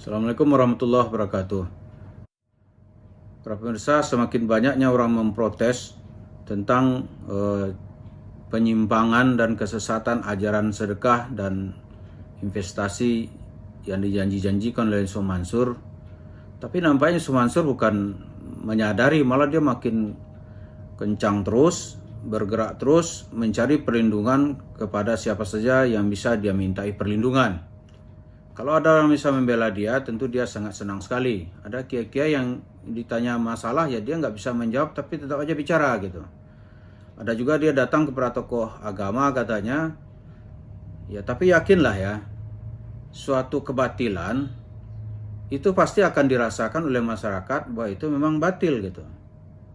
Assalamualaikum warahmatullahi wabarakatuh. Para pemirsa, semakin banyaknya orang memprotes tentang penyimpangan dan kesesatan ajaran sedekah dan investasi yang dijanji-janjikan oleh Yusuf Mansur. Tapi nampaknya Yusuf Mansur bukan menyadari, malah dia makin kencang terus, bergerak terus, mencari perlindungan kepada siapa saja yang bisa dia mintai perlindungan. Kalau ada orang bisa membela dia, tentu dia sangat senang sekali. Ada kiai-kiai yang ditanya masalah, ya dia nggak bisa menjawab, tapi tetap aja bicara gitu. Ada juga dia datang kepada tokoh agama katanya, ya tapi yakinlah ya, suatu kebatilan itu pasti akan dirasakan oleh masyarakat bahwa itu memang batil gitu.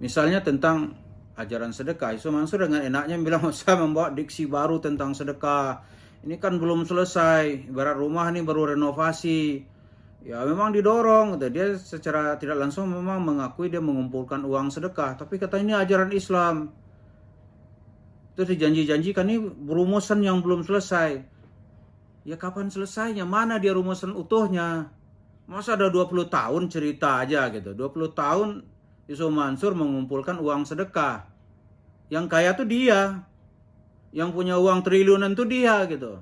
Misalnya tentang ajaran sedekah, Yusuf Mansur dengan enaknya bilang saya membawa diksi baru tentang sedekah. Ini kan belum selesai, ibarat rumah ini baru renovasi. Ya memang didorong, gitu. Dia secara tidak langsung memang mengakui dia mengumpulkan uang sedekah. Tapi katanya ini ajaran Islam. Itu dijanji-janjikan ini rumusan yang belum selesai. Ya kapan selesainya? Mana dia rumusan utuhnya? Masa ada 20 tahun cerita aja gitu. 20 tahun Yusuf Mansur mengumpulkan uang sedekah. Yang kaya tuh dia. Yang punya uang triliunan itu dia gitu.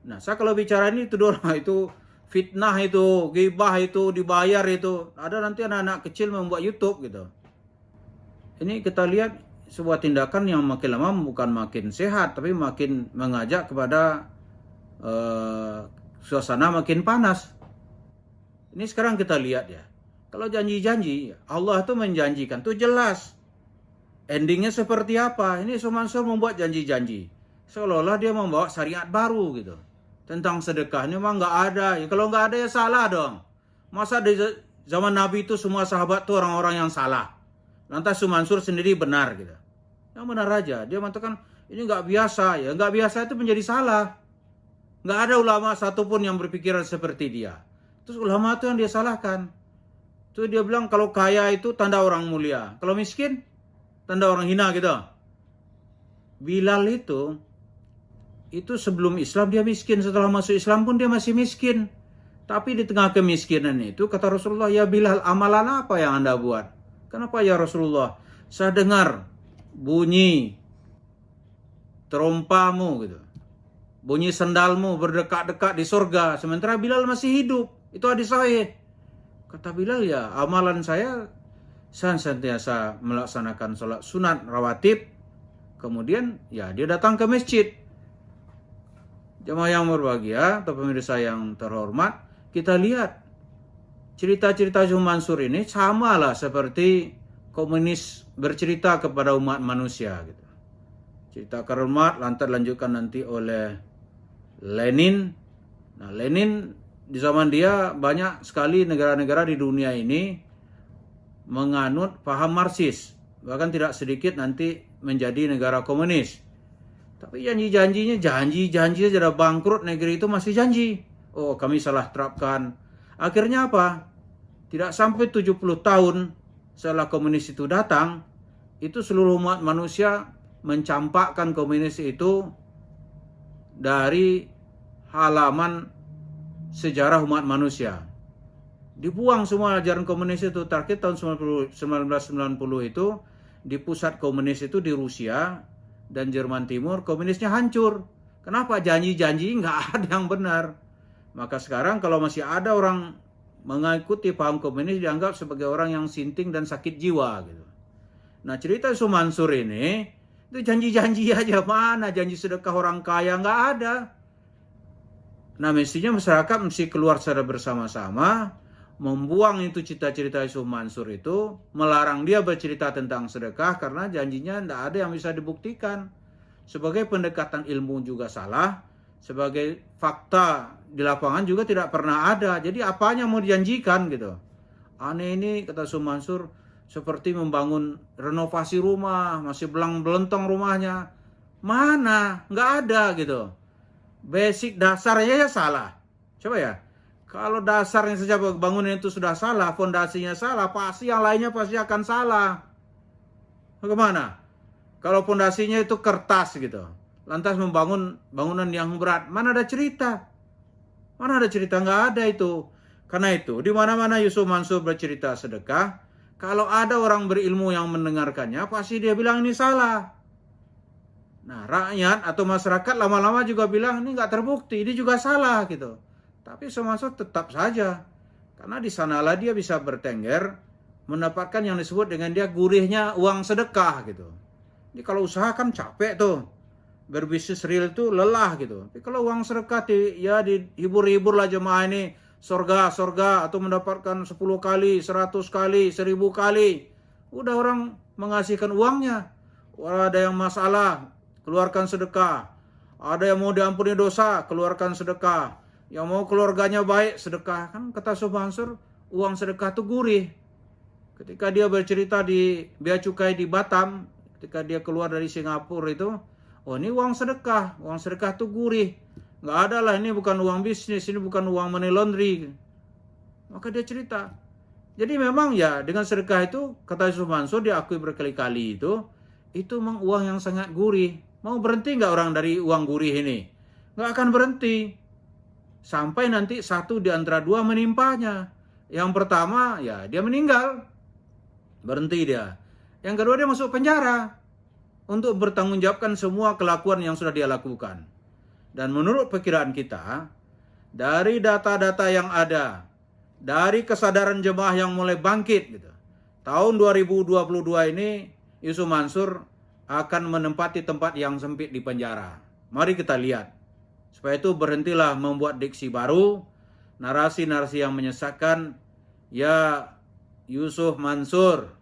Nah, saya kalau bicara ini itu dorong itu fitnah itu, ghibah itu, dibayar itu. Ada nanti anak-anak kecil membuat YouTube gitu. Ini kita lihat sebuah tindakan yang makin lama bukan makin sehat, tapi makin mengajak kepada suasana makin panas. Ini sekarang kita lihat ya. Kalau janji-janji, Allah tuh menjanjikan tuh jelas. Endingnya seperti apa? Ini Yusuf Mansur membuat janji-janji. Seolah-olah dia membawa syariat baru gitu. Tentang sedekah ini memang nggak ada. Ya, kalau nggak ada ya salah dong. Masa di zaman Nabi itu semua sahabat tuh orang-orang yang salah. Lantas Yusuf Mansur sendiri benar gitu. Yang benar aja. Dia mengatakan ini nggak biasa. Ya nggak biasa itu menjadi salah. Nggak ada ulama satupun yang berpikiran seperti dia. Terus ulama itu yang dia salahkan. Itu dia bilang kalau kaya itu tanda orang mulia. Kalau miskin tanda orang hina gitu. Bilal itu sebelum Islam dia miskin, setelah masuk Islam pun dia masih miskin. Tapi di tengah kemiskinan itu kata Rasulullah, ya Bilal, amalan apa yang Anda buat? Kenapa ya Rasulullah? Saya dengar bunyi terompamu gitu. Bunyi sandalmu berdekat-dekat di surga, sementara Bilal masih hidup. Itu hadis sahih. Kata Bilal, ya amalan saya sentiasa melaksanakan sholat sunat rawatib, kemudian ya dia datang ke masjid. Jemaah yang berbahagia atau pemirsa yang terhormat, kita lihat cerita-cerita Yusuf Mansur ini sama lah seperti komunis bercerita kepada umat manusia gitu. Cerita Karl Marx lantas dilanjutkan nanti oleh Lenin. Nah, Lenin di zaman dia banyak sekali negara-negara di dunia ini menganut paham Marxis, bahkan tidak sedikit nanti menjadi negara komunis. Tapi janji-janjinya janji sudah bangkrut, negeri itu masih janji. Oh, kami salah terapkan. Akhirnya apa? Tidak sampai 70 tahun setelah komunis itu datang, itu seluruh umat manusia mencampakkan komunis itu dari halaman sejarah umat manusia. Dibuang semua ajaran komunis itu. Terakhir tahun 1990 itu di pusat komunis itu di Rusia dan Jerman Timur, komunisnya hancur. Kenapa? Janji-janji nggak ada yang benar. Maka sekarang kalau masih ada orang mengikuti paham komunis dianggap sebagai orang yang sinting dan sakit jiwa gitu. Nah, cerita Yusuf Mansur ini itu janji-janji aja, mana janji sedekah orang kaya, nggak ada. Nah, mestinya masyarakat mesti keluar secara bersama-sama, membuang itu cita-cita Yusuf Mansur itu, melarang dia bercerita tentang sedekah karena janjinya tidak ada yang bisa dibuktikan. Sebagai pendekatan ilmu juga salah, sebagai fakta di lapangan juga tidak pernah ada. Jadi apanya mau dijanjikan gitu. Aneh ini kata Yusuf Mansur, seperti membangun renovasi rumah, masih belang-belentong rumahnya. Mana? Nggak ada gitu. Basic dasarnya ya salah. Coba ya. Kalau dasarnya saja bangunan itu sudah salah, fondasinya salah, pasti yang lainnya pasti akan salah. Bagaimana? Kalau fondasinya itu kertas gitu, lantas membangun bangunan yang berat, mana ada cerita? Mana ada cerita? Nggak ada itu. Karena itu, di mana-mana Yusuf Mansur bercerita sedekah, kalau ada orang berilmu yang mendengarkannya, pasti dia bilang ini salah. Nah, rakyat atau masyarakat lama-lama juga bilang ini nggak terbukti, ini juga salah gitu. Tapi Yusuf Mansur tetap saja, karena di sanalah dia bisa bertengger, mendapatkan yang disebut dengan dia gurihnya uang sedekah gitu. Jadi kalau usaha kan capek tuh, berbisnis real tuh lelah gitu. Tapi kalau uang sedekah ya dihibur-hibur lah jemaah ini, sorga atau mendapatkan 10 kali, 100 kali, 1000 kali. Udah orang mengasihkan uangnya. Wah, ada yang masalah, keluarkan sedekah. Ada yang mau diampuni dosa, keluarkan sedekah. Yang mau keluarganya baik, sedekah. Kan kata Yusuf Mansur, uang sedekah itu gurih. Ketika dia bercerita di Bea Cukai di Batam, ketika dia keluar dari Singapura itu, oh ini uang sedekah itu gurih. Nggak ada lah, ini bukan uang bisnis, ini bukan uang money laundry. Maka dia cerita. Jadi memang ya dengan sedekah itu, kata Yusuf Mansur diakui berkali-kali itu memang uang yang sangat gurih. Mau berhenti nggak orang dari uang gurih ini? Nggak akan berhenti. Sampai nanti satu di antara dua menimpanya. Yang pertama ya dia meninggal. Berhenti dia. Yang kedua dia masuk penjara. Untuk bertanggungjawabkan semua kelakuan yang sudah dia lakukan. Dan menurut perkiraan kita, dari data-data yang ada, dari kesadaran jemaah yang mulai bangkit, gitu, tahun 2022 ini, Yusuf Mansur akan menempati tempat yang sempit di penjara. Mari kita lihat. Supaya itu berhentilah membuat diksi baru, narasi-narasi yang menyesatkan, ya Yusuf Mansur,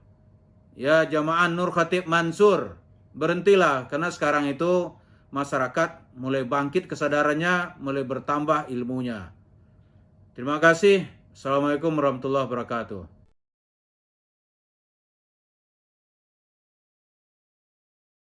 ya jamaah Nur Khatib Mansur, berhentilah, karena sekarang itu masyarakat mulai bangkit kesadarannya, mulai bertambah ilmunya. Terima kasih. Assalamualaikum warahmatullahi wabarakatuh.